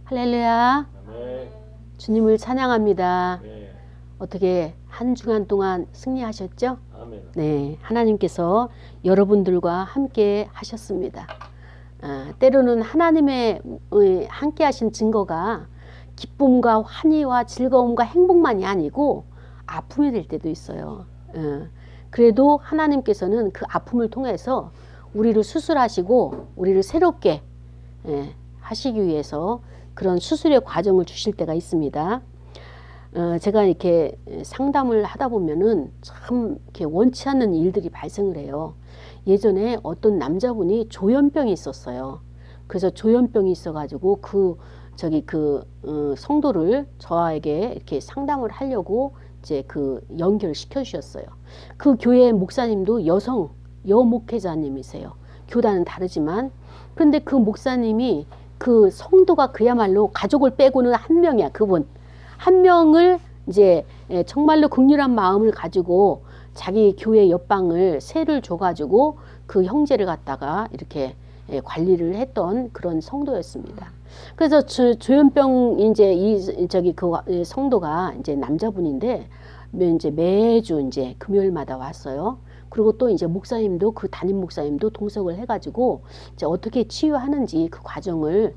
할렐루야. 아멘. 주님을 찬양합니다. 네. 어떻게 한 주간 동안 승리하셨죠? 아멘. 네, 하나님께서 여러분들과 함께 하셨습니다. 때로는 하나님의 함께 하신 증거가 기쁨과 환희와 즐거움과 행복만이 아니고 아픔이 될 때도 있어요. 그래도 하나님께서는 그 아픔을 통해서 우리를 수술하시고 우리를 새롭게 하시기 위해서 그런 수술의 과정을 주실 때가 있습니다. 제가 이렇게 상담을 하다 보면은 참 이렇게 원치 않는 일들이 발생을 해요. 예전에 어떤 남자분이 조현병이 있었어요. 그래서 조현병이 있어가지고 성도를 저에게 이렇게 상담을 하려고 이제 연결시켜 주셨어요. 그 교회 목사님도 여목회자님이세요. 교단은 다르지만. 그런데 그 목사님이 그 성도가 그야말로 가족을 빼고는 한 명이야. 그분. 한 명을 이제 정말로 긍휼한 마음을 가지고 자기 교회 옆방을 세를 줘가지고 그 형제를 갖다가 이렇게 관리를 했던 그런 성도였습니다. 그래서 조현병 그 성도가 이제 남자분인데 이제 매주 이제 금요일마다 왔어요. 그리고 또 이제 목사님도 그 담임 목사님도 동석을 해가지고 이제 어떻게 치유하는지 그 과정을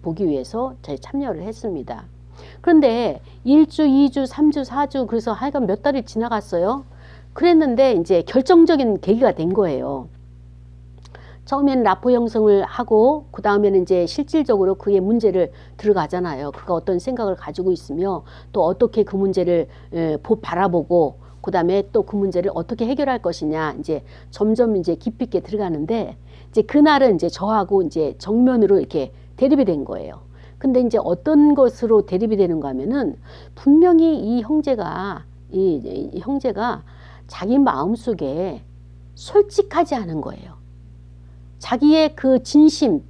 보기 위해서 저희 참여를 했습니다. 그런데 1주, 2주, 3주, 4주 그래서 하여간 몇 달이 지나갔어요. 그랬는데 이제 결정적인 계기가 된 거예요. 처음에는 라포 형성을 하고 그 다음에는 이제 실질적으로 그의 문제를 들어가잖아요. 그가 어떤 생각을 가지고 있으며 또 어떻게 그 문제를 바라보고 그 다음에 또 그 문제를 어떻게 해결할 것이냐 이제 점점 이제 깊이 있게 들어가는데 이제 그날은 이제 저하고 이제 정면으로 이렇게 대립이 된 거예요. 근데 이제 어떤 것으로 대립이 되는가 하면은 분명히 이 형제가 자기 마음속에 솔직하지 않은 거예요. 자기의 그 진심이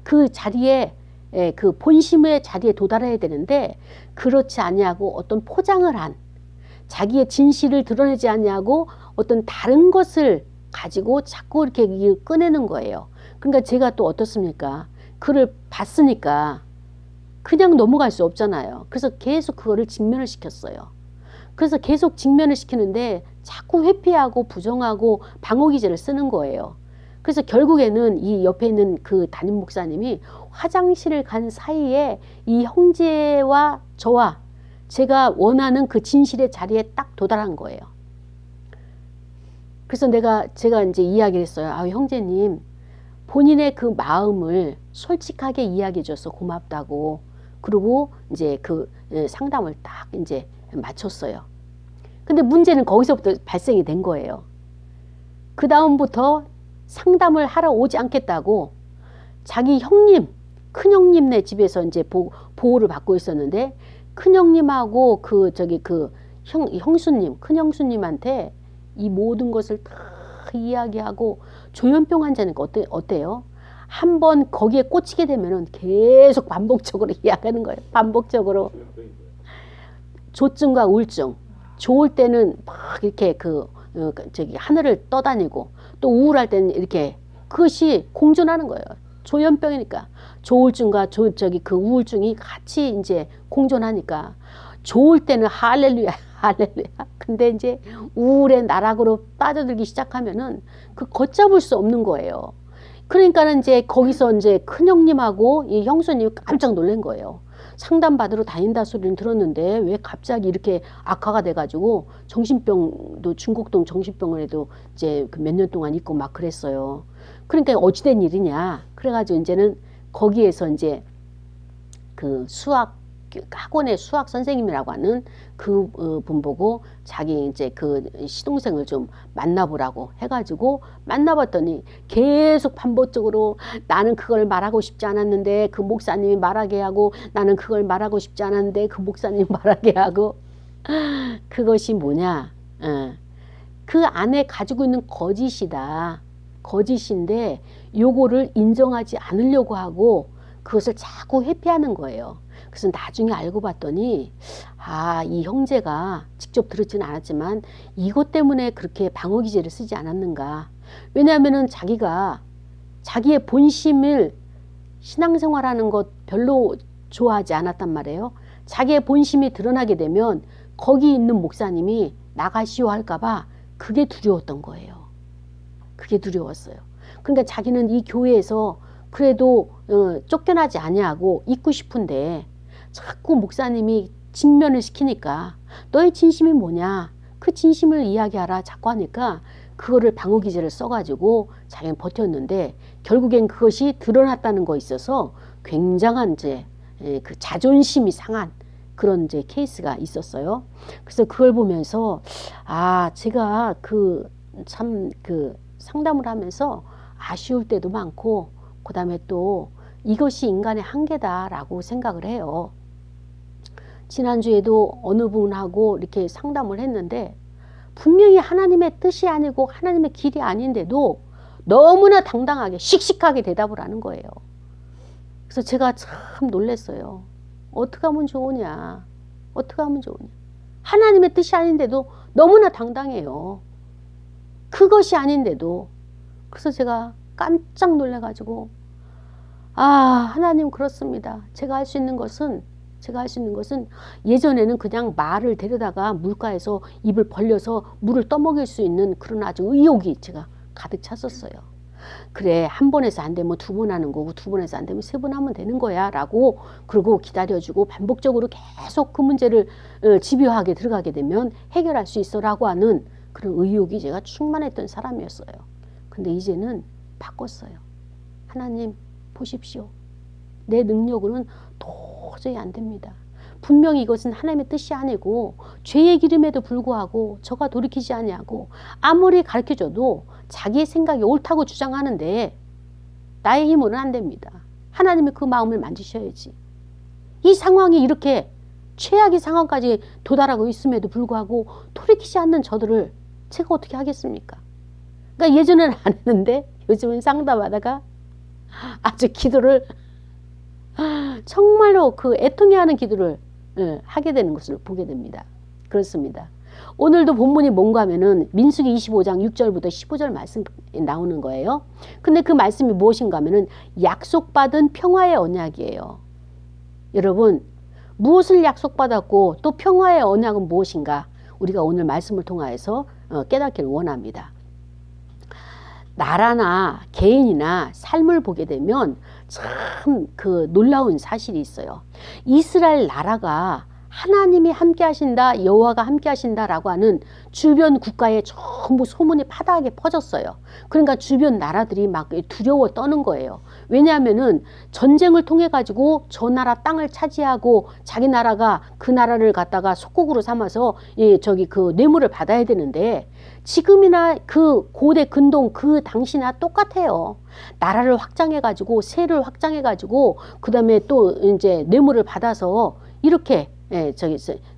그 자리에 그 본심의 자리에 도달해야 되는데 그렇지 아니하고 어떤 포장을 한 자기의 진실을 드러내지 아니하고 어떤 다른 것을 가지고 자꾸 이렇게 꺼내는 거예요. 그러니까 제가 또 어떻습니까? 그를 봤으니까 그냥 넘어갈 수 없잖아요. 그래서 계속 그거를 직면을 시켰어요. 그래서 계속 직면을 시키는데 자꾸 회피하고 부정하고 방어기제를 쓰는 거예요. 그래서 결국에는 이 옆에 있는 그 담임 목사님이 화장실을 간 사이에 이 형제와 저와 제가 원하는 그 진실의 자리에 딱 도달한 거예요. 그래서 제가 이제 이야기를 했어요. 형제님, 본인의 그 마음을 솔직하게 이야기해 줘서 고맙다고. 그리고 이제 그 상담을 딱 이제 마쳤어요. 근데 문제는 거기서부터 발생이 된 거예요. 그 다음부터 상담을 하러 오지 않겠다고 자기 형님, 큰형님네 집에서 이제 보호를 받고 있었는데 큰형님하고 형수님, 큰형수님한테 이 모든 것을 다 이야기하고 조현병 환자는 어때요? 한번 거기에 꽂히게 되면은 계속 반복적으로 이야기하는 거예요. 반복적으로. 조증과 우울증. 좋을 때는 막 이렇게 하늘을 떠다니고 또 우울할 때는 이렇게 그것이 공존하는 거예요. 조현병이니까 조울증과 그 우울증이 같이 이제 공존하니까 좋을 때는 할렐루야 할렐루야. 근데 이제 우울의 나락으로 빠져들기 시작하면은 그 걷잡을 수 없는 거예요. 그러니까는 이제 거기서 이제 큰형님하고 이 형수님이 깜짝 놀란 거예요. 상담받으러 다닌다 소리는 들었는데 왜 갑자기 이렇게 악화가 돼가지고 정신병도 중국동 정신병원에도 이제 몇 년 동안 있고 막 그랬어요. 그러니까 어찌된 일이냐. 그래가지고 이제는 거기에서 이제 그 학원의 수학 선생님이라고 하는 그 분 보고 자기 이제 그 시동생을 좀 만나보라고 해가지고 만나봤더니 계속 반복적으로 나는 그걸 말하고 싶지 않았는데 그 목사님이 말하게 하고 나는 그걸 말하고 싶지 않았는데 그 목사님이 말하게 하고 그것이 뭐냐? 그 안에 가지고 있는 거짓이다. 거짓인데 요거를 인정하지 않으려고 하고 그것을 자꾸 회피하는 거예요. 그래서 나중에 알고 봤더니 이 형제가 직접 들었지는 않았지만 이것 때문에 그렇게 방어기제를 쓰지 않았는가. 왜냐하면은 자기가 자기의 본심을 신앙생활하는 것 별로 좋아하지 않았단 말이에요. 자기의 본심이 드러나게 되면 거기 있는 목사님이 나가시오 할까봐 그게 두려웠던 거예요. 그게 두려웠어요. 그러니까 자기는 이 교회에서 그래도 쫓겨나지 아니하고 있고 싶은데 자꾸 목사님이 직면을 시키니까 너의 진심이 뭐냐? 그 진심을 이야기하라 자꾸 하니까 그거를 방어기제를 써가지고 자기는 버텼는데 결국엔 그것이 드러났다는 거에 있어서 굉장한 이제 그 자존심이 상한 그런 이제 케이스가 있었어요. 그래서 그걸 보면서 제가 참 상담을 하면서 아쉬울 때도 많고 그다음에 또 이것이 인간의 한계다라고 생각을 해요. 지난주에도 어느 분하고 이렇게 상담을 했는데 분명히 하나님의 뜻이 아니고 하나님의 길이 아닌데도 너무나 당당하게 씩씩하게 대답을 하는 거예요. 그래서 제가 참 놀랐어요. 어떻게 하면 좋으냐? 어떻게 하면 좋으냐? 하나님의 뜻이 아닌데도 너무나 당당해요. 그것이 아닌데도. 그래서 제가 깜짝 놀라가지고 하나님 그렇습니다. 제가 할 수 있는 것은 예전에는 그냥 말을 데려다가 물가에서 입을 벌려서 물을 떠먹일 수 있는 그런 아주 의욕이 제가 가득 찼었어요. 그래, 한 번 해서 안 되면 두 번 하는 거고 두 번 해서 안 되면 세 번 하면 되는 거야 라고 그러고 기다려주고 반복적으로 계속 그 문제를 집요하게 들어가게 되면 해결할 수 있어 라고 하는 그런 의욕이 제가 충만했던 사람이었어요. 근데 이제는 바꿨어요. 하나님 보십시오. 내 능력으로는 도저히 안 됩니다. 분명히 이것은 하나님의 뜻이 아니고 죄의 기름에도 불구하고 저가 돌이키지 아니하고 아무리 가르쳐줘도 자기의 생각이 옳다고 주장하는데 나의 힘으로는 안 됩니다. 하나님이 그 마음을 만지셔야지. 이 상황이 이렇게 최악의 상황까지 도달하고 있음에도 불구하고 돌이키지 않는 저들을 제가 어떻게 하겠습니까? 그러니까 예전에는 안 했는데 요즘은 상담하다가 아주 기도를 정말로 애통해 하는 기도를 하게 되는 것을 보게 됩니다. 그렇습니다. 오늘도 본문이 뭔가 하면은 민수기 25장 6절부터 15절 말씀 나오는 거예요. 근데 그 말씀이 무엇인가 하면은 약속받은 평화의 언약이에요. 여러분, 무엇을 약속받았고 또 평화의 언약은 무엇인가? 우리가 오늘 말씀을 통하여서 깨닫기를 원합니다. 나라나 개인이나 삶을 보게 되면 참 놀라운 사실이 있어요. 이스라엘 나라가 하나님이 함께 하신다, 여호와가 함께 하신다라고 하는 주변 국가에 전부 소문이 파다하게 퍼졌어요. 그러니까 주변 나라들이 막 두려워 떠는 거예요. 왜냐하면은 전쟁을 통해 가지고 저 나라 땅을 차지하고 자기 나라가 그 나라를 갖다가 속국으로 삼아서 뇌물을 받아야 되는데 지금이나 그 고대 근동 그 당시나 똑같아요. 나라를 확장해 가지고 세를 확장해 가지고 그다음에 또 이제 뇌물을 받아서 이렇게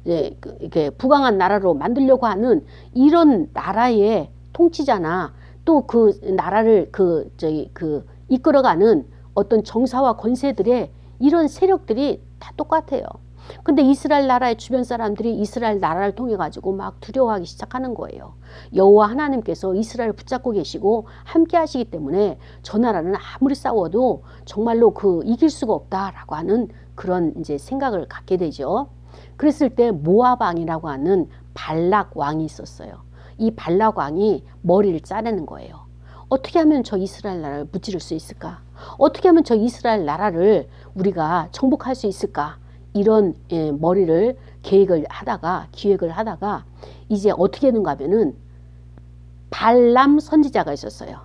이렇게 부강한 나라로 만들려고 하는 이런 나라의 통치자나 또 그 나라를 이끌어가는 어떤 정사와 권세들의 이런 세력들이 다 똑같아요. 근데 이스라엘 나라의 주변 사람들이 이스라엘 나라를 통해 가지고 막 두려워하기 시작하는 거예요. 여호와 하나님께서 이스라엘을 붙잡고 계시고 함께 하시기 때문에 저 나라는 아무리 싸워도 정말로 이길 수가 없다라고 하는 그런 이제 생각을 갖게 되죠. 그랬을 때 모압 왕이라고 하는 발락 왕이 있었어요. 이 발락 왕이 머리를 짜내는 거예요. 어떻게 하면 저 이스라엘 나라를 무찌를 수 있을까? 어떻게 하면 저 이스라엘 나라를 우리가 정복할 수 있을까? 이런 머리를 기획을 하다가 이제 어떻게 했는가 하면은 발람 선지자가 있었어요.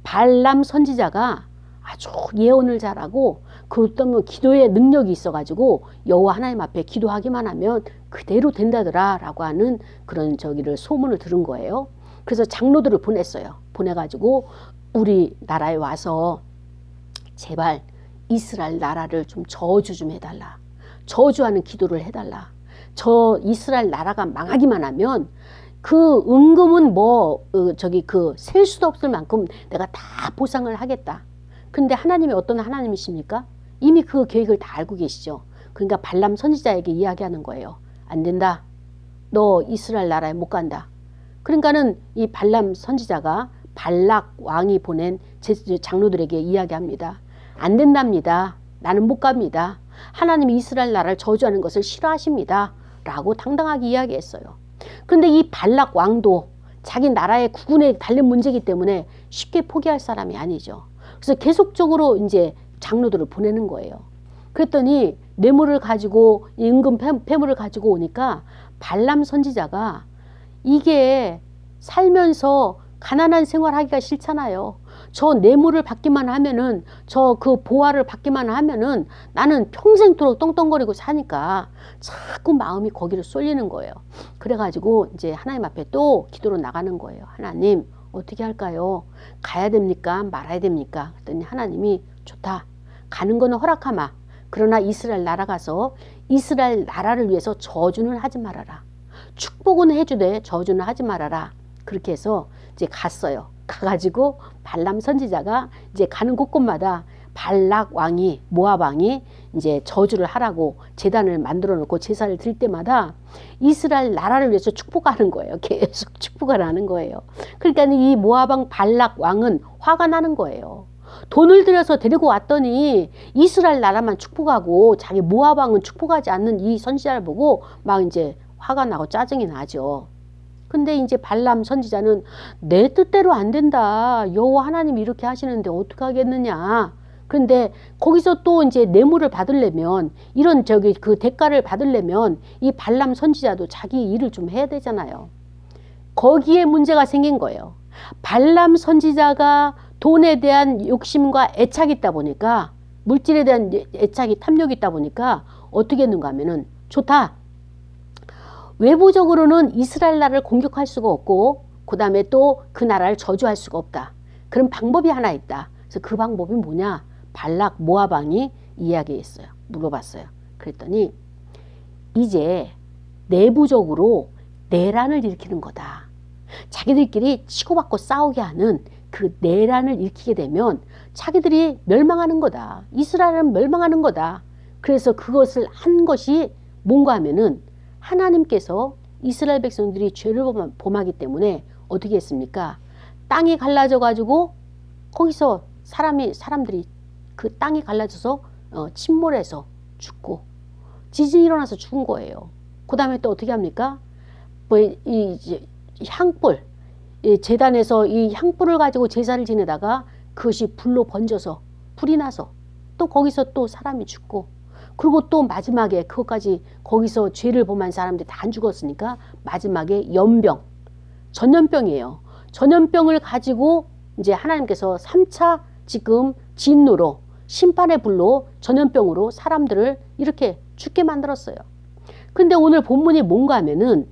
발람 선지자가 아주 예언을 잘하고 그것도 기도의 능력이 있어가지고 여호와 하나님 앞에 기도하기만 하면 그대로 된다더라 라고 하는 그런 소문을 들은 거예요. 그래서 장로들을 보냈어요. 보내가지고 우리 나라에 와서 제발 이스라엘 나라를 좀 저주 좀 해달라. 저주하는 기도를 해달라. 저 이스라엘 나라가 망하기만 하면 그 은금은 셀 수도 없을 만큼 내가 다 보상을 하겠다. 근데 하나님이 어떤 하나님이십니까? 이미 그 계획을 다 알고 계시죠. 그러니까 발람 선지자에게 이야기하는 거예요. 안 된다. 너 이스라엘 나라에 못 간다. 그러니까는 이 발람 선지자가 발락 왕이 보낸 장로들에게 이야기합니다. 안 된답니다. 나는 못 갑니다. 하나님이 이스라엘 나라를 저주하는 것을 싫어하십니다. 라고 당당하게 이야기했어요. 그런데 이 발락 왕도 자기 나라의 국운에 달린 문제이기 때문에 쉽게 포기할 사람이 아니죠. 그래서 계속적으로 이제 장로들을 보내는 거예요. 그랬더니 뇌물을 가지고 임금 폐물을 가지고 오니까 발람 선지자가 이게 살면서 가난한 생활하기가 싫잖아요. 저 뇌물을 받기만 하면은 저 그 보화를 받기만 하면은 나는 평생토록 떵떵거리고 사니까 자꾸 마음이 거기로 쏠리는 거예요. 그래가지고 이제 하나님 앞에 또 기도로 나가는 거예요. 하나님 어떻게 할까요? 가야 됩니까? 말아야 됩니까? 그랬더니 하나님이 좋다. 가는 거는 허락하마. 그러나 이스라엘 나라 가서 이스라엘 나라를 위해서 저주는 하지 말아라. 축복은 해주되 저주는 하지 말아라. 그렇게 해서 이제 갔어요. 가가지고 발람 선지자가 이제 가는 곳곳마다 발락 왕이 모압 왕이 이제 저주를 하라고 제단을 만들어 놓고 제사를 드릴 때마다 이스라엘 나라를 위해서 축복하는 거예요. 계속 축복을 하는 거예요. 그러니까 이 모압 왕 발락 왕은 화가 나는 거예요. 돈을 들여서 데리고 왔더니 이스라엘 나라만 축복하고 자기 모압 왕은 축복하지 않는 이 선지자를 보고 막 이제 화가 나고 짜증이 나죠. 근데 이제 발람 선지자는 내 뜻대로 안 된다. 여호와 하나님이 이렇게 하시는데 어떻게 하겠느냐. 그런데 거기서 또 이제 뇌물을 받으려면 이런 그 대가를 받으려면 이 발람 선지자도 자기 일을 좀 해야 되잖아요. 거기에 문제가 생긴 거예요. 발람 선지자가 돈에 대한 욕심과 애착이 있다 보니까 물질에 대한 애착이 탐욕이 있다 보니까 어떻게 했는가 하면은 좋다. 외부적으로는 이스라엘 나라를 공격할 수가 없고 그 다음에 또 그 나라를 저주할 수가 없다. 그런 방법이 하나 있다. 그래서 그 방법이 뭐냐? 발락 모압 왕이 이야기했어요. 물어봤어요. 그랬더니 이제 내부적으로 내란을 일으키는 거다. 자기들끼리 치고받고 싸우게 하는 그 내란을 일으키게 되면 자기들이 멸망하는 거다. 이스라엘은 멸망하는 거다. 그래서 그것을 한 것이 뭔가 하면은 하나님께서 이스라엘 백성들이 죄를 범하기 때문에 어떻게 했습니까? 땅이 갈라져 가지고 거기서 사람들이 그 땅이 갈라져서 침몰해서 죽고 지진이 일어나서 죽은 거예요. 그 다음에 또 어떻게 합니까? 뭐 이제 향불, 제단에서 이 향불을 가지고 제사를 지내다가 그것이 불로 번져서 불이 나서 또 거기서 또 사람이 죽고 그리고 또 마지막에 그것까지 거기서 죄를 범한 사람들이 다 안 죽었으니까 마지막에 연병, 전염병이에요. 전염병을 가지고 이제 하나님께서 3차 지금 진노로 심판의 불로 전염병으로 사람들을 이렇게 죽게 만들었어요. 근데 오늘 본문이 뭔가 하면은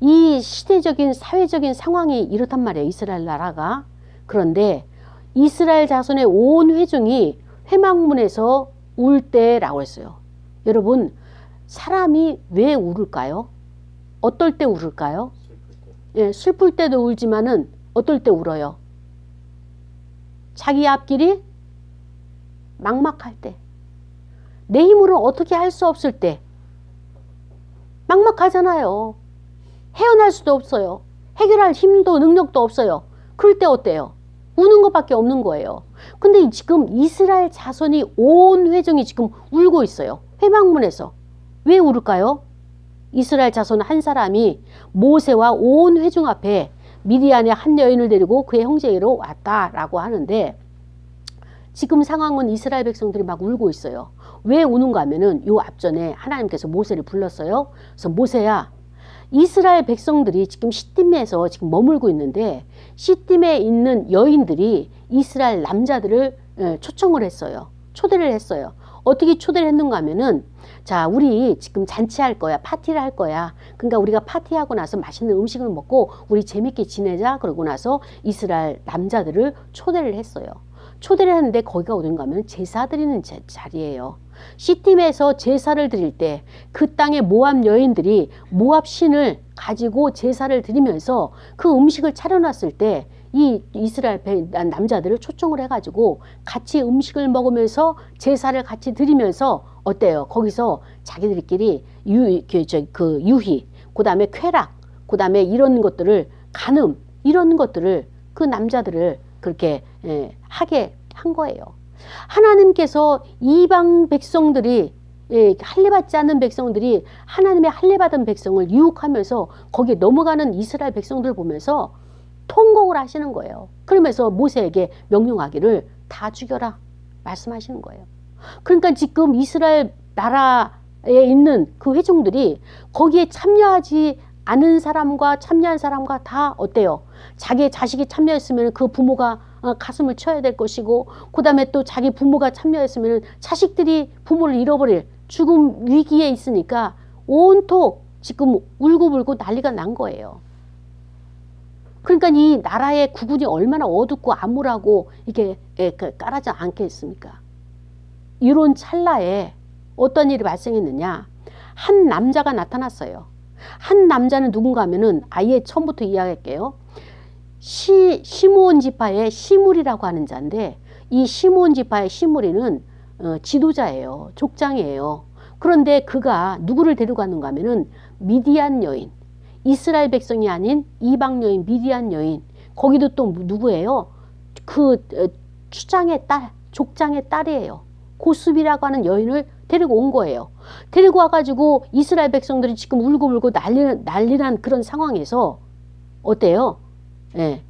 이 시대적인 사회적인 상황이 이렇단 말이에요. 이스라엘 나라가. 그런데 이스라엘 자손의 온 회중이 회막문에서 울 때라고 했어요. 여러분 사람이 왜 울을까요? 어떨 때 울을까요? 예, 슬플 때도 울지만은 어떨 때 울어요? 자기 앞길이 막막할 때, 내 힘으로 어떻게 할 수 없을 때 막막하잖아요. 헤어날 수도 없어요. 해결할 힘도 능력도 없어요. 그럴 때 어때요? 우는 것밖에 없는 거예요. 근데 지금 이스라엘 자손이 온 회중이 지금 울고 있어요. 회막문에서. 왜 울을까요? 이스라엘 자손 한 사람이 모세와 온 회중 앞에 미디안의 한 여인을 데리고 그의 형제로 왔다라고 하는데 지금 상황은 이스라엘 백성들이 막 울고 있어요. 왜 우는가 하면은 요 앞전에 하나님께서 모세를 불렀어요. 그래서 모세야, 이스라엘 백성들이 지금 시딤에서 지금 머물고 있는데 시딤에 있는 여인들이 이스라엘 남자들을 초청을 했어요. 초대를 했어요. 어떻게 초대를 했는가 하면은 자, 우리 지금 잔치할 거야. 파티를 할 거야. 그러니까 우리가 파티하고 나서 맛있는 음식을 먹고 우리 재밌게 지내자. 그러고 나서 이스라엘 남자들을 초대를 했어요. 초대를 했는데 거기가 어딘가 하면 제사 드리는 자리예요. 시딤에서 제사를 드릴 때 그 땅의 모압 여인들이 모압 신을 가지고 제사를 드리면서 그 음식을 차려놨을 때 이 이스라엘 남자들을 초청을 해가지고 같이 음식을 먹으면서 제사를 같이 드리면서 어때요? 거기서 자기들끼리 유희, 그 다음에 쾌락, 그 다음에 이런 것들을 간음, 이런 것들을 그 남자들을 그렇게 하게 한 거예요. 하나님께서 이방 백성들이 할례받지 않는 백성들이 하나님의 할례받은 백성을 유혹하면서 거기에 넘어가는 이스라엘 백성들을 보면서 통곡을 하시는 거예요. 그러면서 모세에게 명령하기를 다 죽여라 말씀하시는 거예요. 그러니까 지금 이스라엘 나라에 있는 그 회중들이 거기에 참여하지 않은 사람과 참여한 사람과 다 어때요? 자기 자식이 참여했으면 그 부모가 가슴을 쳐야 될 것이고, 그 다음에 또 자기 부모가 참여했으면 자식들이 부모를 잃어버릴 죽음 위기에 있으니까 온통 지금 울고불고 난리가 난 거예요. 그러니까 이 나라의 국운이 얼마나 어둡고 암울하고 이게 깔아지 않겠습니까? 이런 찰나에 어떤 일이 발생했느냐? 한 남자가 나타났어요. 한 남자는 누군가 하면은 아예 처음부터 이야기할게요. 시므온 지파의 시므리라고 하는 자인데, 이 시므온 지파의 시므리는 지도자예요. 족장이에요. 그런데 그가 누구를 데려가는가 하면은 미디안 여인, 이스라엘 백성이 아닌 이방 여인, 미디안 여인, 거기도 또 누구예요? 그 추장의 딸, 족장의 딸이에요. 고수비라고 하는 여인을 데리고 온 거예요. 데리고 와가지고 이스라엘 백성들이 지금 울고불고 난리난 그런 상황에서 어때요? 예.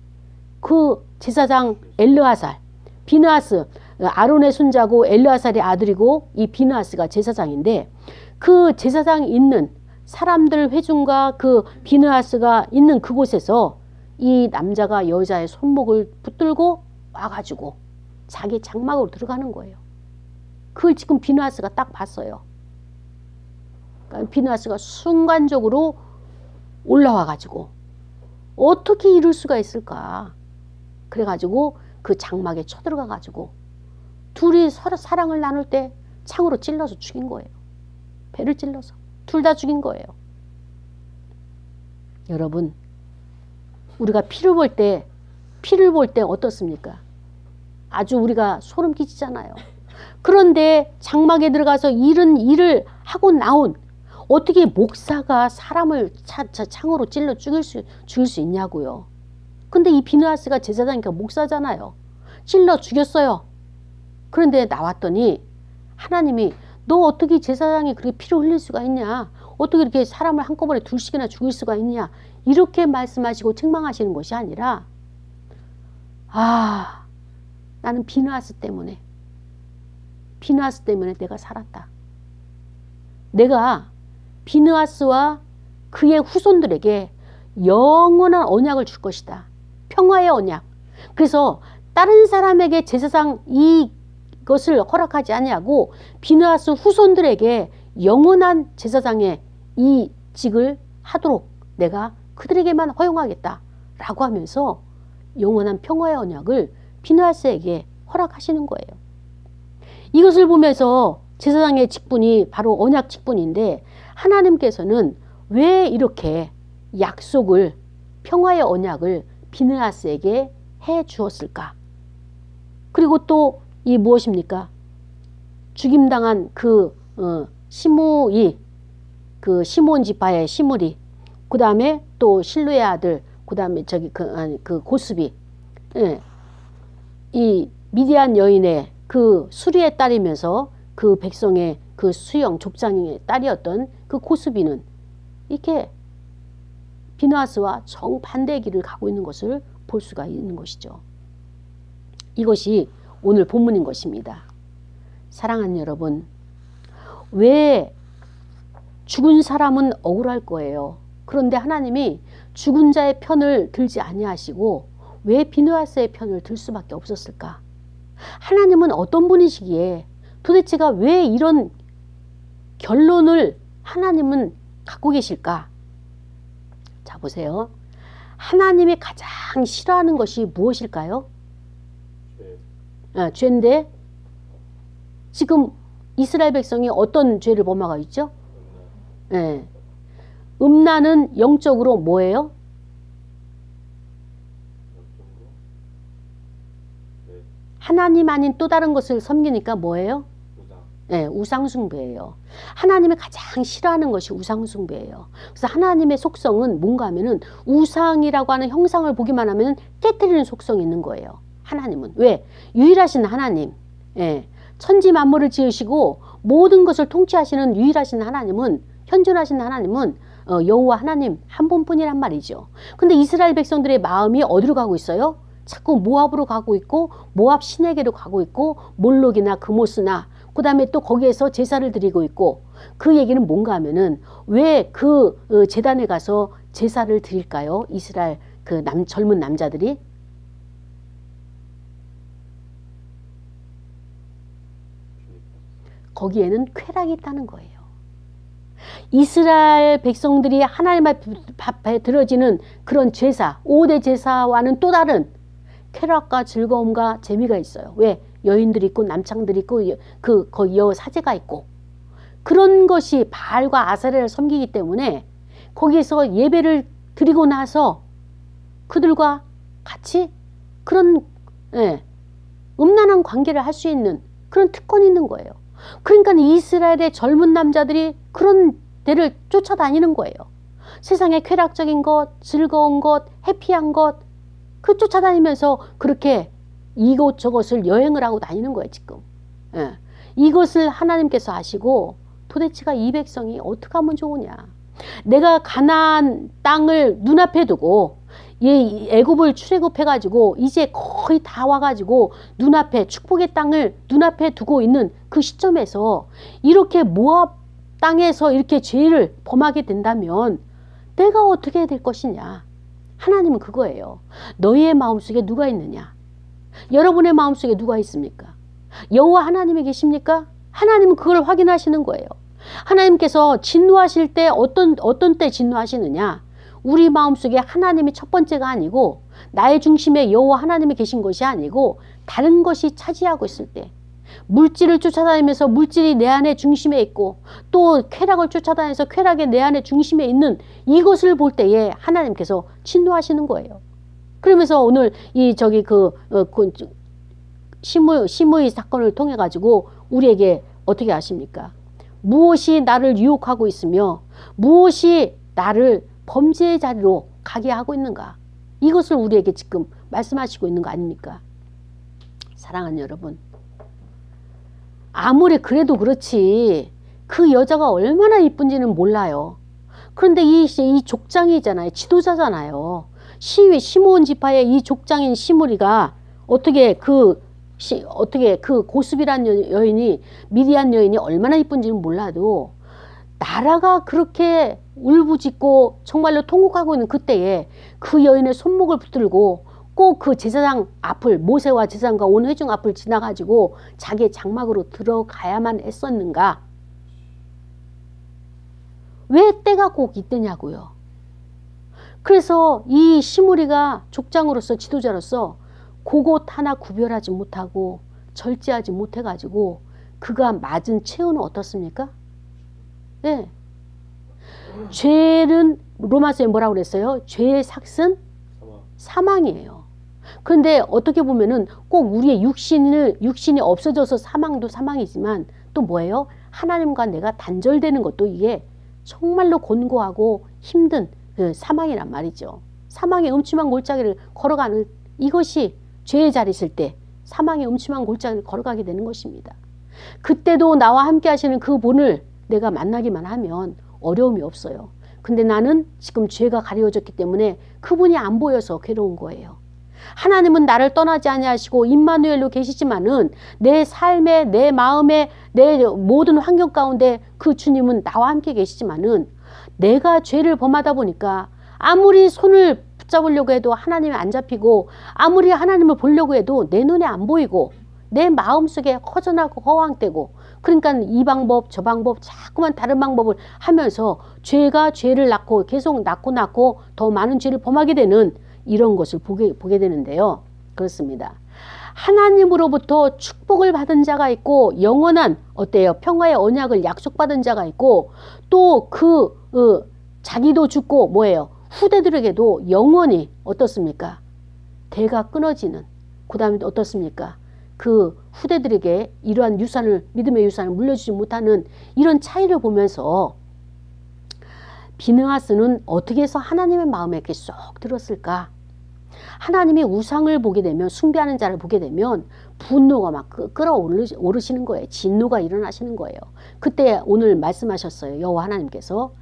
그 제사장 엘르아살, 비느하스, 아론의 손자고 엘르아살의 아들이고 이 비느하스가 제사장인데, 그 제사장이 있는 사람들 회중과 그 비느하스가 있는 그곳에서 이 남자가 여자의 손목을 붙들고 와가지고 자기 장막으로 들어가는 거예요. 그걸 지금 비느하스가 딱 봤어요. 그러니까 비느하스가 순간적으로 올라와가지고 어떻게 이럴 수가 있을까? 그래가지고 그 장막에 쳐들어가가지고 둘이 서로 사랑을 나눌 때 창으로 찔러서 죽인 거예요. 배를 찔러서 둘 다 죽인 거예요. 여러분, 우리가 피를 볼 때 어떻습니까? 아주 우리가 소름 끼치잖아요. 그런데 장막에 들어가서 일을 하고 나온, 어떻게 목사가 사람을 창으로 찔러 죽일 수 있냐고요. 근데 이 비느하스가 제사장이니까 목사잖아요. 찔러 죽였어요. 그런데 나왔더니 하나님이 너 어떻게 제사장이 그렇게 피를 흘릴 수가 있냐? 어떻게 이렇게 사람을 한꺼번에 둘씩이나 죽일 수가 있냐? 이렇게 말씀하시고 책망하시는 것이 아니라, 나는 비느하스 때문에 내가 살았다. 내가 비느하스와 그의 후손들에게 영원한 언약을 줄 것이다. 평화의 언약. 그래서 다른 사람에게 제사장 이것을 허락하지 아니하고 비느하스 후손들에게 영원한 제사장의 이 직을 하도록 내가 그들에게만 허용하겠다 라고 하면서 영원한 평화의 언약을 비느하스에게 허락하시는 거예요. 이것을 보면서 제사장의 직분이 바로 언약 직분인데, 하나님께서는 왜 이렇게 약속을, 평화의 언약을 비느하스에게 해 주었을까? 그리고 또 이 무엇입니까? 죽임당한 그 시므이, 그 시므온 지파의 시므리, 그 다음에 또 실루의 아들, 그 다음에 그 고스비, 이 미디안 여인의 그 수리의 딸이면서 그 백성의 그 수영 족장의 딸이었던 그 고스비는 이렇게 비느하스와 정반대의 길을 가고 있는 것을 볼 수가 있는 것이죠. 이것이 오늘 본문인 것입니다. 사랑하는 여러분, 왜 죽은 사람은 억울할 거예요. 그런데 하나님이 죽은 자의 편을 들지 아니하시고 왜 비느하스의 편을 들 수밖에 없었을까? 하나님은 어떤 분이시기에 도대체가 왜 이런 결론을 하나님은 갖고 계실까? 자, 보세요. 하나님이 가장 싫어하는 것이 무엇일까요? 죄인데, 지금 이스라엘 백성이 어떤 죄를 범하고 있죠? 음란은 영적으로 뭐예요? 하나님 아닌 또 다른 것을 섬기니까 뭐예요? 우상숭배예요. 하나님이 가장 싫어하는 것이 우상숭배예요. 그래서 하나님의 속성은 뭔가 하면은 우상이라고 하는 형상을 보기만 하면 깨트리는 속성이 있는 거예요. 하나님은. 왜? 유일하신 하나님. 예, 천지 만물을 지으시고 모든 것을 통치하시는 유일하신 하나님은, 현존하신 하나님은 여호와 하나님 한 분뿐이란 말이죠. 근데 이스라엘 백성들의 마음이 어디로 가고 있어요? 자꾸 모압으로 가고 있고, 모압 신에게로 가고 있고, 몰록이나 그모스나 그 다음에 또 거기에서 제사를 드리고 있고. 그 얘기는 뭔가 하면은 왜 그 제단에 가서 제사를 드릴까요? 이스라엘 그 젊은 남자들이. 거기에는 쾌락이 있다는 거예요. 이스라엘 백성들이 하나님 앞에 드려지는 그런 제사, 5대 제사와는 또 다른 쾌락과 즐거움과 재미가 있어요. 왜? 여인들이 있고 남창들이 있고 거기 사제가 있고, 그런 것이 바알과 아사레를 섬기기 때문에 거기에서 예배를 드리고 나서 그들과 같이 그런 음란한 관계를 할 수 있는 그런 특권이 있는 거예요. 그러니까 이스라엘의 젊은 남자들이 그런 데를 쫓아다니는 거예요. 세상의 쾌락적인 것, 즐거운 것, 해피한 것, 그 쫓아다니면서 그렇게 이곳저곳을 여행을 하고 다니는 거예요, 지금. 이것을 하나님께서 아시고 도대체가 이 백성이 어떻게 하면 좋으냐. 내가 가나안 땅을 눈앞에 두고 애굽을 출애굽해가지고 이제 거의 다 와가지고 눈앞에 축복의 땅을 눈앞에 두고 있는 그 시점에서 이렇게 모압 땅에서 이렇게 죄를 범하게 된다면 내가 어떻게 될 것이냐. 하나님은 그거예요. 너희의 마음속에 누가 있느냐. 여러분의 마음속에 누가 있습니까? 여호와 하나님이 계십니까? 하나님은 그걸 확인하시는 거예요. 하나님께서 진노하실 때 어떤 때 진노하시느냐. 우리 마음속에 하나님이 첫 번째가 아니고, 나의 중심에 여호와 하나님이 계신 것이 아니고 다른 것이 차지하고 있을 때, 물질을 쫓아다니면서 물질이 내 안에 중심에 있고, 또 쾌락을 쫓아다니면서 쾌락이 내 안에 중심에 있는 이것을 볼 때에 하나님께서 진노하시는 거예요. 그러면서 오늘 시므이 사건을 통해 가지고 우리에게 어떻게 하십니까? 무엇이 나를 유혹하고 있으며 무엇이 나를 범죄의 자리로 가게 하고 있는가? 이것을 우리에게 지금 말씀하시고 있는 거 아닙니까? 사랑하는 여러분, 아무리 그래도 그렇지 그 여자가 얼마나 이쁜지는 몰라요. 그런데 이 족장이잖아요. 지도자잖아요. 시므온 지파의 이 족장인 시므리가 어떻게 그 고스비란 여인이, 미디안 여인이 얼마나 이쁜지는 몰라도 나라가 그렇게 울부짖고 정말로 통곡하고 있는 그때에 그 여인의 손목을 붙들고 꼭 그 제사장 앞을, 모세와 제사장과 온 회중 앞을 지나가지고 자기의 장막으로 들어가야만 했었는가? 왜 때가 꼭 이때냐고요. 그래서 이 시므리가 족장으로서, 지도자로서 그곳 하나 구별하지 못하고 절제하지 못해가지고 그가 맞은 최후는 어떻습니까? 네. 죄는 로마서에 뭐라고 그랬어요? 죄의 삭은 사망이에요. 그런데 어떻게 보면은 꼭 우리의 육신이 없어져서 사망도 사망이지만 또 뭐예요? 하나님과 내가 단절되는 것도 이게 정말로 곤고하고 힘든 그 사망이란 말이죠. 사망의 음침한 골짜기를 걸어가는 이것이 죄의 자리 있을 때 사망의 음침한 골짜기를 걸어가게 되는 것입니다. 그때도 나와 함께 하시는 그 분을 내가 만나기만 하면 어려움이 없어요. 근데 나는 지금 죄가 가려졌기 때문에 그분이 안 보여서 괴로운 거예요. 하나님은 나를 떠나지 아니하시고 임마누엘로 계시지만은 내 삶에, 내 마음에, 내 모든 환경 가운데 그 주님은 나와 함께 계시지만은 내가 죄를 범하다 보니까 아무리 손을 붙잡으려고 해도 하나님이 안 잡히고, 아무리 하나님을 보려고 해도 내 눈에 안 보이고 내 마음속에 허전하고 허황되고, 그러니까 이 방법 저 방법 자꾸만 다른 방법을 하면서 죄가 죄를 낳고 계속 낳고 더 많은 죄를 범하게 되는 이런 것을 보게 되는데요. 그렇습니다. 하나님으로부터 축복을 받은 자가 있고 영원한 평화의 언약을 약속받은 자가 있고, 또 자기도 죽고 뭐예요? 후대들에게도 영원히 어떻습니까? 대가 끊어지는, 그 다음에 어떻습니까? 그 후대들에게 이러한 믿음의 유산을 물려주지 못하는 이런 차이를 보면서 비느하스는 어떻게 해서 하나님의 마음에 이렇게 쏙 들었을까? 하나님이 우상을 보게 되면, 숭배하는 자를 보게 되면 분노가 막 끌어오르시는 거예요. 진노가 일어나시는 거예요. 그때 오늘 말씀하셨어요. 여호와 하나님께서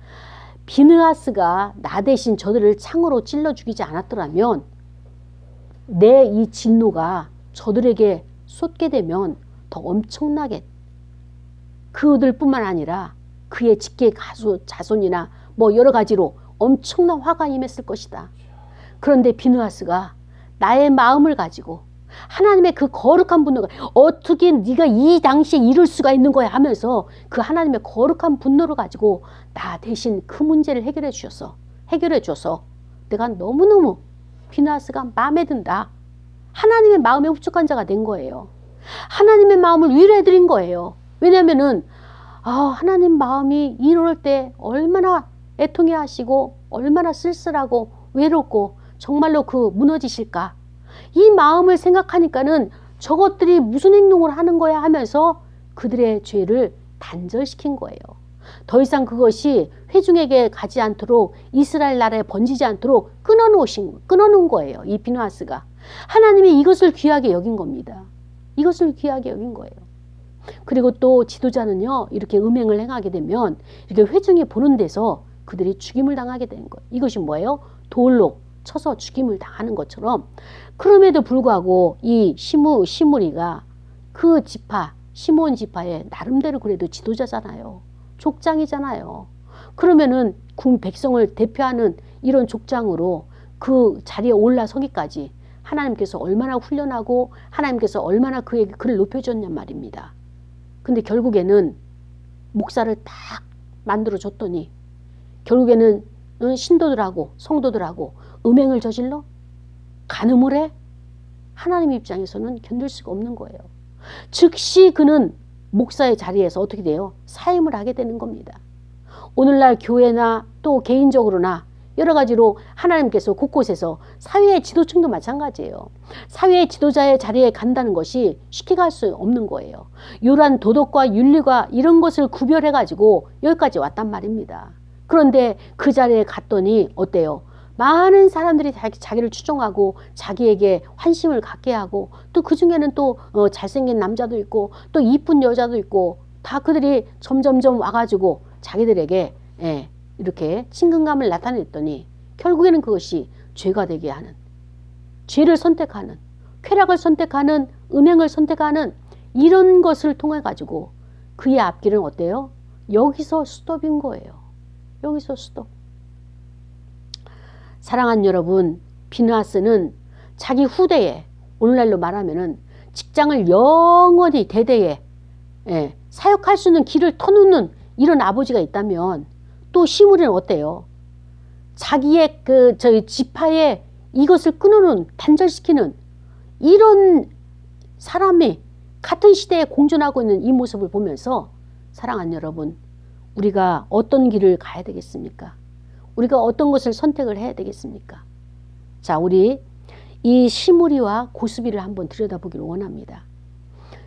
비느하스가 나 대신 저들을 창으로 찔러 죽이지 않았더라면 내 이 진노가 저들에게 쏟게 되면 더 엄청나게 그들뿐만 아니라 그의 직계 자손이나 뭐 여러 가지로 엄청난 화가 임했을 것이다. 그런데 비느하스가 나의 마음을 가지고 하나님의 그 거룩한 분노가 어떻게 네가 이 당시에 이럴 수가 있는 거야 하면서 그 하나님의 거룩한 분노를 가지고 나 대신 그 문제를 해결해 줘서 내가 너무너무 비느하스가 마음에 든다. 하나님의 마음에 흡족한 자가 된 거예요. 하나님의 마음을 위로해 드린 거예요. 왜냐면은 하나님 마음이 이럴 때 얼마나 애통해 하시고 얼마나 쓸쓸하고 외롭고 정말로 그 무너지실까. 이 마음을 생각하니까는 저것들이 무슨 행동을 하는 거야 하면서 그들의 죄를 단절시킨 거예요. 더 이상 그것이 회중에게 가지 않도록 이스라엘 나라에 번지지 않도록 끊어놓은 거예요. 이 비느하스가. 하나님이 이것을 귀하게 여긴 겁니다. 이것을 귀하게 여긴 거예요. 그리고 또 지도자는요, 이렇게 음행을 행하게 되면 이렇게 회중이 보는 데서 그들이 죽임을 당하게 되는 거예요. 이것이 뭐예요? 돌로 쳐서 죽임을 당하는 것처럼. 그럼에도 불구하고 이 시므리가 그 지파, 시므온 지파의 나름대로 그래도 지도자잖아요. 족장이잖아요. 그러면은 백성을 대표하는 이런 족장으로 그 자리에 올라서기까지 하나님께서 얼마나 훈련하고 하나님께서 얼마나 그를 높여줬냔 말입니다. 근데 결국에는 목사를 딱 만들어줬더니 결국에는 신도들하고 성도들하고 음행을 저질러 간음을 해? 하나님 입장에서는 견딜 수가 없는 거예요. 즉시 그는 목사의 자리에서 어떻게 돼요? 사임을 하게 되는 겁니다. 오늘날 교회나 또 개인적으로나 여러 가지로 하나님께서 곳곳에서 사회의 지도층도 마찬가지예요. 사회의 지도자의 자리에 간다는 것이 쉽게 갈 수 없는 거예요. 요란 도덕과 윤리가 이런 것을 구별해 가지고 여기까지 왔단 말입니다. 그런데 그 자리에 갔더니 어때요? 많은 사람들이 자기를 추종하고 자기에게 환심을 갖게 하고 또 그중에는 또 잘생긴 남자도 있고 또 이쁜 여자도 있고 다 그들이 점점점 와가지고 자기들에게 이렇게 친근감을 나타냈더니 결국에는 그것이 죄가 되게 하는, 죄를 선택하는, 쾌락을 선택하는, 음행을 선택하는 이런 것을 통해 가지고 그의 앞길은 어때요? 여기서 스톱인 거예요. 여기서 스톱. 사랑하는 여러분, 비느하스는 자기 후대에, 오늘날로 말하면은 직장을 영원히 대대에 사역할 수 있는 길을 터놓는 이런 아버지가 있다면 또 시므리는 어때요? 자기의 지파에 이것을 끊어놓은, 단절시키는 이런 사람이 같은 시대에 공존하고 있는 이 모습을 보면서 사랑하는 여러분, 우리가 어떤 길을 가야 되겠습니까? 우리가 어떤 것을 선택을 해야 되겠습니까? 자, 우리 이 시므리와 고스비를 한번 들여다보기를 원합니다.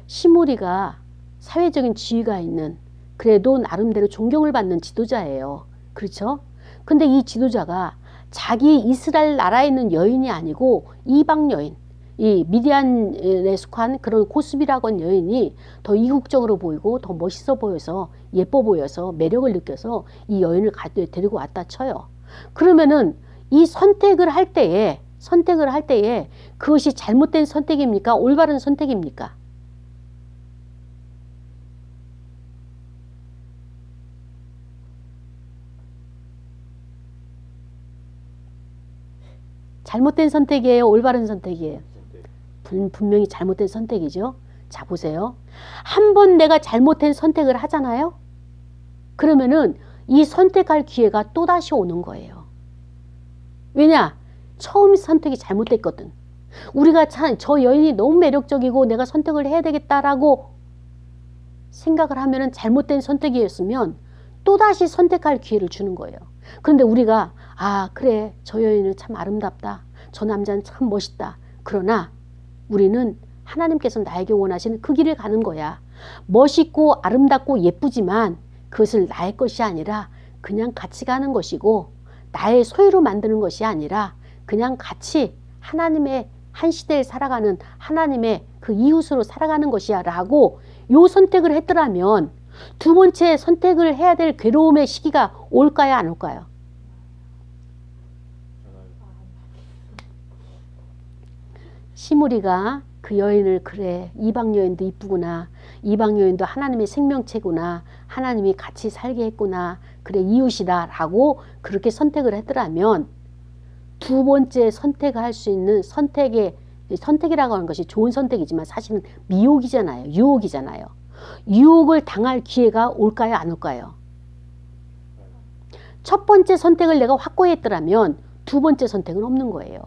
시므리가 사회적인 지위가 있는, 그래도 나름대로 존경을 받는 지도자예요. 그렇죠? 근데 이 지도자가 자기 이스라엘 나라에 있는 여인이 아니고 이방 여인, 이 미디안에 속한 그런 고스비라고 하는 여인이 더 이국적으로 보이고 더 멋있어 보여서 예뻐 보여서 매력을 느껴서 이 여인을 데리고 왔다 쳐요. 그러면은 이 선택을 할 때에 그것이 잘못된 선택입니까? 올바른 선택입니까? 잘못된 선택이에요? 올바른 선택이에요? 분명히 잘못된 선택이죠. 자, 보세요. 한 번 내가 잘못된 선택을 하잖아요. 그러면은 이 선택할 기회가 또다시 오는 거예요. 왜냐? 처음 선택이 잘못됐거든. 우리가 저 여인이 너무 매력적이고 내가 선택을 해야 되겠다라고 생각을 하면은 잘못된 선택이었으면 또다시 선택할 기회를 주는 거예요. 그런데 우리가 그래, 저 여인은 참 아름답다. 저 남자는 참 멋있다. 그러나 우리는 하나님께서 나에게 원하시는 그 길을 가는 거야. 멋있고 아름답고 예쁘지만 그것을 나의 것이 아니라 그냥 같이 가는 것이고 나의 소유로 만드는 것이 아니라 그냥 같이 하나님의 한 시대에 살아가는 하나님의 그 이웃으로 살아가는 것이야 라고 요 선택을 했더라면 두 번째 선택을 해야 될 괴로움의 시기가 올까요 안 올까요? 시므리가 그 여인을 그래 이방 여인도 이쁘구나, 이방 여인도 하나님의 생명체구나, 하나님이 같이 살게 했구나, 그래 이웃이다 라고 그렇게 선택을 했더라면 두 번째 선택할 수 있는 선택이라고 하는 것이 좋은 선택이지만 사실은 미혹이잖아요. 유혹이잖아요. 유혹을 당할 기회가 올까요 안 올까요? 첫 번째 선택을 내가 확고히 했더라면 두 번째 선택은 없는 거예요.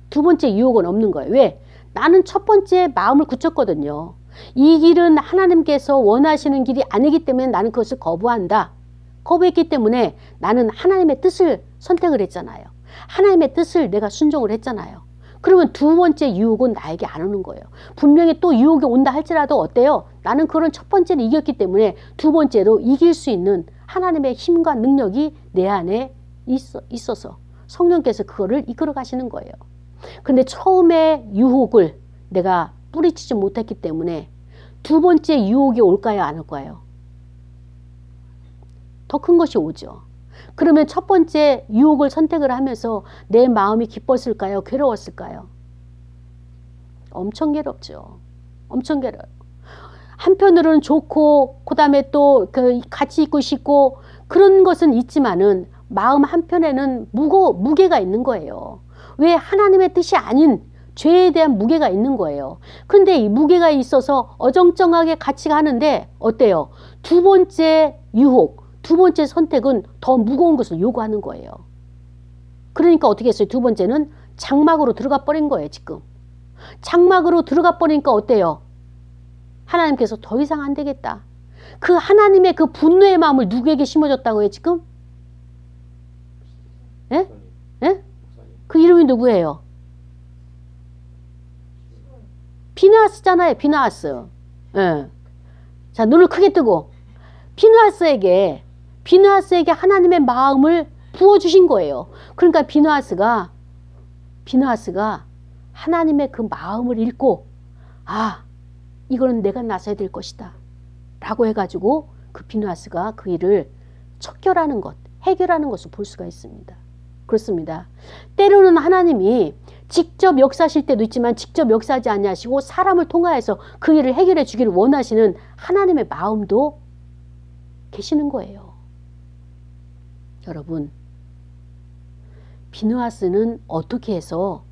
두 번째 유혹은 없는 거예요. 왜? 나는 첫 번째 마음을 굳혔거든요. 이 길은 하나님께서 원하시는 길이 아니기 때문에 나는 그것을 거부한다. 거부했기 때문에 나는 하나님의 뜻을 선택을 했잖아요. 하나님의 뜻을 내가 순종을 했잖아요. 그러면 두 번째 유혹은 나에게 안 오는 거예요. 분명히 또 유혹이 온다 할지라도 어때요? 나는 그런 첫 번째를 이겼기 때문에 두 번째로 이길 수 있는 하나님의 힘과 능력이 내 안에 있어서 성령께서 그거를 이끌어 가시는 거예요. 근데 처음에 유혹을 내가 뿌리치지 못했기 때문에 두 번째 유혹이 올까요 안 올까요? 더 큰 것이 오죠. 그러면 첫 번째 유혹을 선택을 하면서 내 마음이 기뻤을까요? 괴로웠을까요? 엄청 괴롭죠. 엄청 괴로워요. 한편으로는 좋고 그 다음에 또 같이 있고 싶고 그런 것은 있지만은 마음 한편에는 무게가 있는 거예요. 왜? 하나님의 뜻이 아닌 죄에 대한 무게가 있는 거예요. 근데 이 무게가 있어서 어정쩡하게 같이 가는데 어때요? 두 번째 유혹, 두 번째 선택은 더 무거운 것을 요구하는 거예요. 그러니까 어떻게 했어요? 두 번째는 장막으로 들어가 버린 거예요, 지금. 장막으로 들어가 버리니까 어때요? 하나님께서 더 이상 안 되겠다. 그 하나님의 그 분노의 마음을 누구에게 심어줬다고 해요, 지금? 예? 예? 그 이름이 누구예요? 비느하스잖아요, 비느하스. 예. 자, 눈을 크게 뜨고. 비느하스에게 하나님의 마음을 부어주신 거예요. 그러니까 비느하스가 하나님의 그 마음을 읽고, 아, 이거는 내가 나서야 될 것이다 라고 해가지고 그 비느하스가 그 일을 척결하는 것, 해결하는 것을 볼 수가 있습니다. 그렇습니다. 때로는 하나님이 직접 역사하실 때도 있지만 직접 역사하지 아니하시고 사람을 통하여서 그 일을 해결해 주기를 원하시는 하나님의 마음도 계시는 거예요. 여러분, 비느하스는 어떻게 해서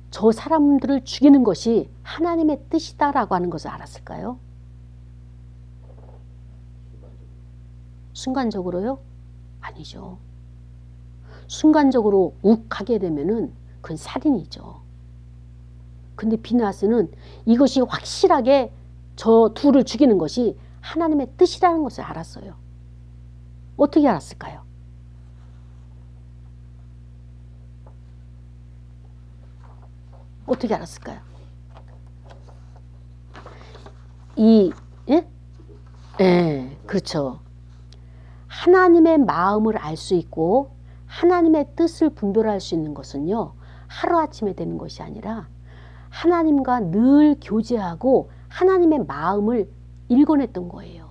저 사람들을 죽이는 것이 하나님의 뜻이다라고 하는 것을 알았을까요? 순간적으로요? 아니죠. 순간적으로 욱하게 되면은 그건 살인이죠. 근데 비느하스는 이것이 확실하게 저 둘을 죽이는 것이 하나님의 뜻이라는 것을 알았어요. 어떻게 알았을까요? 어떻게 알았을까요? 예, 그렇죠. 하나님의 마음을 알 수 있고 하나님의 뜻을 분별할 수 있는 것은요, 하루아침에 되는 것이 아니라 하나님과 늘 교제하고 하나님의 마음을 읽어냈던 거예요.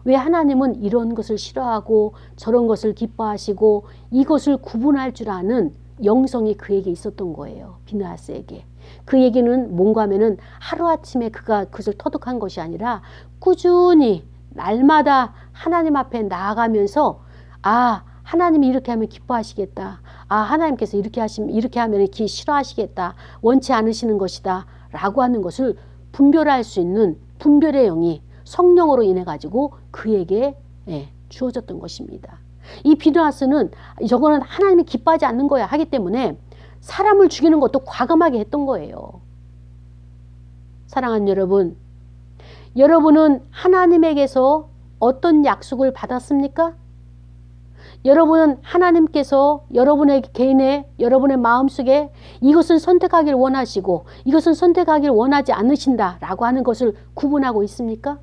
왜? 하나님은 이런 것을 싫어하고 저런 것을 기뻐하시고 이것을 구분할 줄 아는 영성이 그에게 있었던 거예요. 비느하스에게. 그 얘기는 뭔가 하면은 하루아침에 그가 그것을 터득한 것이 아니라 꾸준히 날마다 하나님 앞에 나아가면서, 아, 하나님이 이렇게 하면 기뻐하시겠다. 아, 하나님께서 이렇게 하면 싫어하시겠다. 원치 않으시는 것이다. 라고 하는 것을 분별할 수 있는 분별의 영이 성령으로 인해 가지고 그에게 주어졌던 것입니다. 이 비느하스는 저거는 하나님이 기뻐하지 않는 거야 하기 때문에 사람을 죽이는 것도 과감하게 했던 거예요. 사랑하는 여러분, 여러분은 하나님에게서 어떤 약속을 받았습니까? 여러분은 하나님께서 여러분의 개인의 여러분의 마음속에 이것은 선택하기를 원하시고 이것은 선택하기를 원하지 않으신다라고 하는 것을 구분하고 있습니까?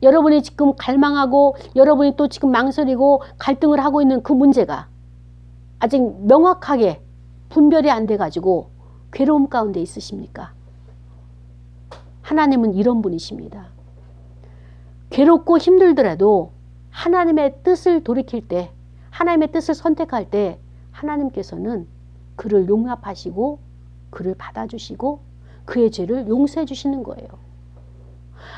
여러분이 지금 갈망하고 여러분이 또 지금 망설이고 갈등을 하고 있는 그 문제가 아직 명확하게 분별이 안 돼가지고 괴로움 가운데 있으십니까? 하나님은 이런 분이십니다. 괴롭고 힘들더라도 하나님의 뜻을 돌이킬 때, 하나님의 뜻을 선택할 때 하나님께서는 그를 용납하시고 그를 받아주시고 그의 죄를 용서해 주시는 거예요.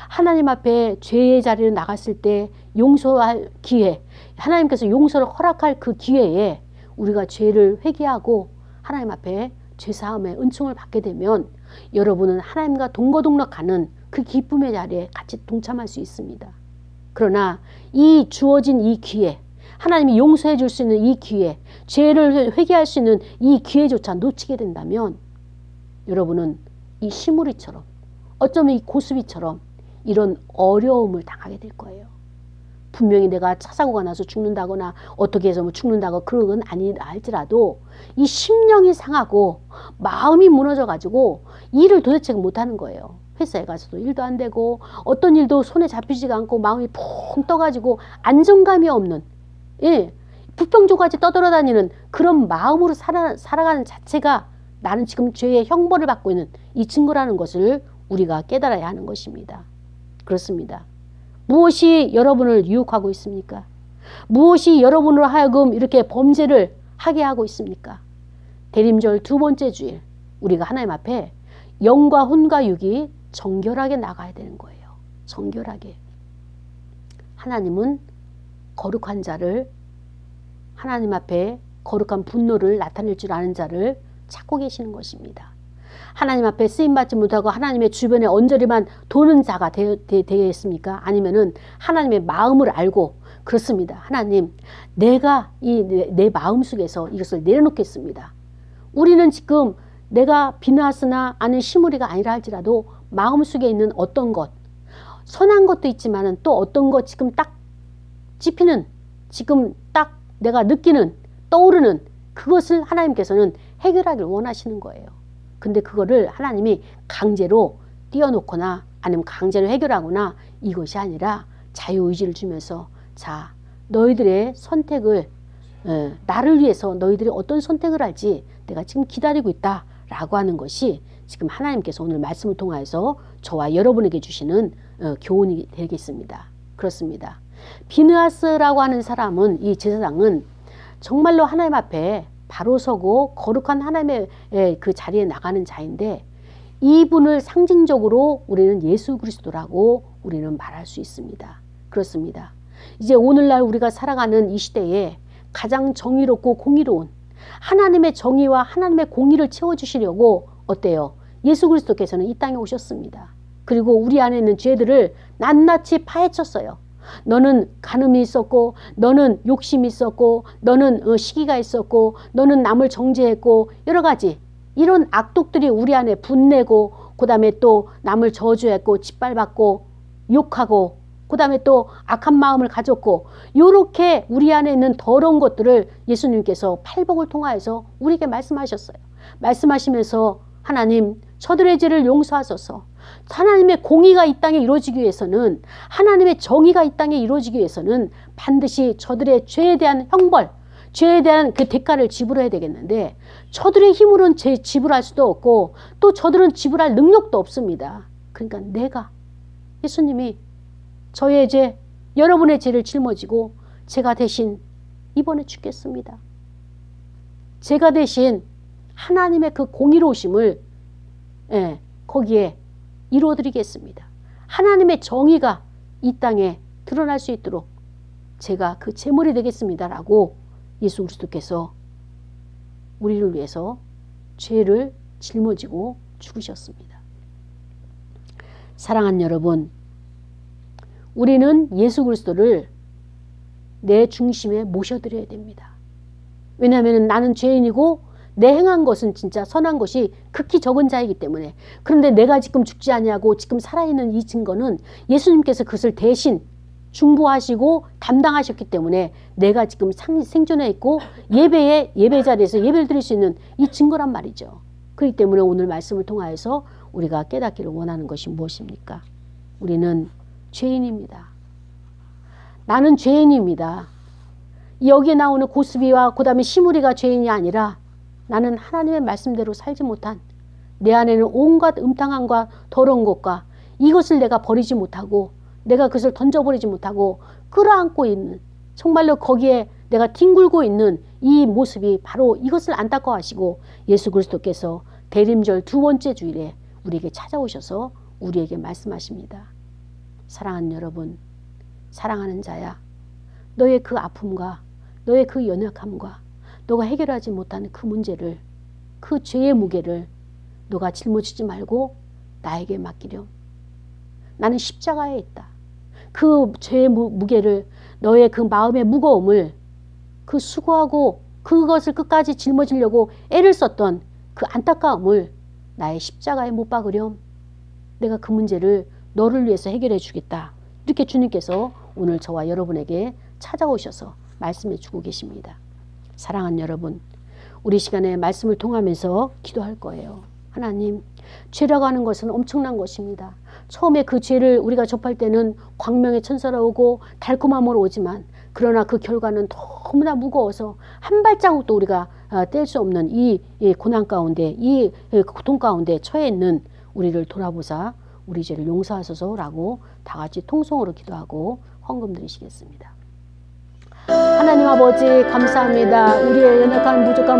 하나님 앞에 죄의 자리로 나갔을 때 용서할 기회, 하나님께서 용서를 허락할 그 기회에 우리가 죄를 회개하고 하나님 앞에 죄사함의 은총을 받게 되면 여러분은 하나님과 동거동락하는 그 기쁨의 자리에 같이 동참할 수 있습니다. 그러나 이 주어진 이 기회, 하나님이 용서해 줄 수 있는 이 기회, 죄를 회개할 수 있는 이 기회조차 놓치게 된다면 여러분은 이 시므리처럼, 어쩌면 이 고수비처럼 이런 어려움을 당하게 될 거예요. 분명히 내가 차 사고가 나서 죽는다거나 어떻게 해서 뭐 죽는다고 그런 건 아니라 할지라도 이 심령이 상하고 마음이 무너져가지고 일을 도대체 못하는 거예요. 회사에 가서도 일도 안 되고 어떤 일도 손에 잡히지가 않고 마음이 퐁 떠가지고 안정감이 없는, 부평조까지 떠돌아다니는 그런 마음으로 살아가는 자체가 나는 지금 죄의 형벌을 받고 있는 이 증거라는 것을 우리가 깨달아야 하는 것입니다. 그렇습니다. 무엇이 여러분을 유혹하고 있습니까? 무엇이 여러분으로 하여금 이렇게 범죄를 하게 하고 있습니까? 대림절 두 번째 주일 우리가 하나님 앞에 영과 혼과 육이 정결하게 나가야 되는 거예요. 정결하게. 하나님은 거룩한 자를, 하나님 앞에 거룩한 분노를 나타낼 줄 아는 자를 찾고 계시는 것입니다. 하나님 앞에 쓰임받지 못하고 하나님의 주변에 언저리만 도는 자가 되겠습니까? 아니면은 하나님의 마음을 알고, 그렇습니다. 하나님, 내가 내 마음 속에서 이것을 내려놓겠습니다. 우리는 지금 내가 비나스나 아는 시므리가 아니라 할지라도 마음 속에 있는 어떤 것, 선한 것도 있지만은 또 어떤 것 지금 딱 찝히는, 지금 딱 내가 느끼는, 떠오르는 그것을 하나님께서는 해결하기를 원하시는 거예요. 근데 그거를 하나님이 강제로 띄워놓거나 아니면 강제로 해결하거나 이것이 아니라 자유의지를 주면서, 자, 너희들의 선택을, 나를 위해서 너희들이 어떤 선택을 할지 내가 지금 기다리고 있다 라고 하는 것이 지금 하나님께서 오늘 말씀을 통하여서 저와 여러분에게 주시는 교훈이 되겠습니다. 그렇습니다. 비느하스라고 하는 사람은, 이 제사장은 정말로 하나님 앞에 바로 서고 거룩한 하나님의 그 자리에 나가는 자인데, 이분을 상징적으로 우리는 예수 그리스도라고 우리는 말할 수 있습니다. 그렇습니다. 이제 오늘날 우리가 살아가는 이 시대에 가장 정의롭고 공의로운 하나님의 정의와 하나님의 공의를 채워주시려고 어때요? 예수 그리스도께서는 이 땅에 오셨습니다. 그리고 우리 안에 있는 죄들을 낱낱이 파헤쳤어요. 너는 간음이 있었고, 너는 욕심이 있었고, 너는 시기가 있었고, 너는 남을 정죄했고, 여러 가지 이런 악독들이 우리 안에 분내고, 그 다음에 또 남을 저주했고, 짓밟았고, 욕하고, 그 다음에 또 악한 마음을 가졌고, 이렇게 우리 안에 있는 더러운 것들을 예수님께서 팔복을 통하여서 우리에게 말씀하셨어요. 말씀하시면서 하나님, 저들의 죄를 용서하소서. 하나님의 공의가 이 땅에 이루어지기 위해서는, 하나님의 정의가 이 땅에 이루어지기 위해서는 반드시 저들의 죄에 대한 형벌, 죄에 대한 그 대가를 지불해야 되겠는데, 저들의 힘으로는 지불할 수도 없고 또 저들은 지불할 능력도 없습니다. 그러니까 내가, 예수님이 저의 죄, 여러분의 죄를 짊어지고 제가 대신 이번에 죽겠습니다. 제가 대신 하나님의 그 공의로우심을 거기에 이루어드리겠습니다. 하나님의 정의가 이 땅에 드러날 수 있도록 제가 그 제물이 되겠습니다 라고 예수 그리스도께서 우리를 위해서 죄를 짊어지고 죽으셨습니다. 사랑하는 여러분, 우리는 예수 그리스도를 내 중심에 모셔드려야 됩니다. 왜냐하면 나는 죄인이고 내 행한 것은 진짜 선한 것이 극히 적은 자이기 때문에. 그런데 내가 지금 죽지 아니하고 지금 살아있는 이 증거는 예수님께서 그것을 대신 중보하시고 담당하셨기 때문에 내가 지금 생존해 있고 예배 자리에서 예배를 드릴 수 있는 이 증거란 말이죠. 그렇기 때문에 오늘 말씀을 통하여서 우리가 깨닫기를 원하는 것이 무엇입니까? 우리는 죄인입니다. 나는 죄인입니다. 여기에 나오는 고스비와 그 다음에 시므리가 죄인이 아니라 나는 하나님의 말씀대로 살지 못한, 내 안에는 온갖 음탕함과 더러운 것과 이것을 내가 버리지 못하고 내가 그것을 던져버리지 못하고 끌어안고 있는, 정말로 거기에 내가 뒹굴고 있는 이 모습이 바로 이것을 안타까워하시고 예수 그리스도께서 대림절 두 번째 주일에 우리에게 찾아오셔서 우리에게 말씀하십니다. 사랑하는 여러분, 사랑하는 자야, 너의 그 아픔과 너의 그 연약함과 너가 해결하지 못한 그 문제를, 그 죄의 무게를 너가 짊어지지 말고 나에게 맡기렴. 나는 십자가에 있다. 그 죄의 무게를, 너의 그 마음의 무거움을, 그 수고하고 그것을 끝까지 짊어지려고 애를 썼던 그 안타까움을 나의 십자가에 못 박으렴. 내가 그 문제를 너를 위해서 해결해 주겠다. 이렇게 주님께서 오늘 저와 여러분에게 찾아오셔서 말씀해 주고 계십니다. 사랑하는 여러분, 우리 시간에 말씀을 통하면서 기도할 거예요. 하나님, 죄라고 하는 것은 엄청난 것입니다. 처음에 그 죄를 우리가 접할 때는 광명의 천사로 오고 달콤함으로 오지만, 그러나 그 결과는 너무나 무거워서 한 발자국도 우리가 뗄 수 없는 이 고난 가운데, 이 고통 가운데 처해 있는 우리를 돌아보사 우리 죄를 용서하소서라고 다 같이 통성으로 기도하고 헌금 드리시겠습니다. 하나님 아버지, 감사합니다. 우리의 연약한 부족한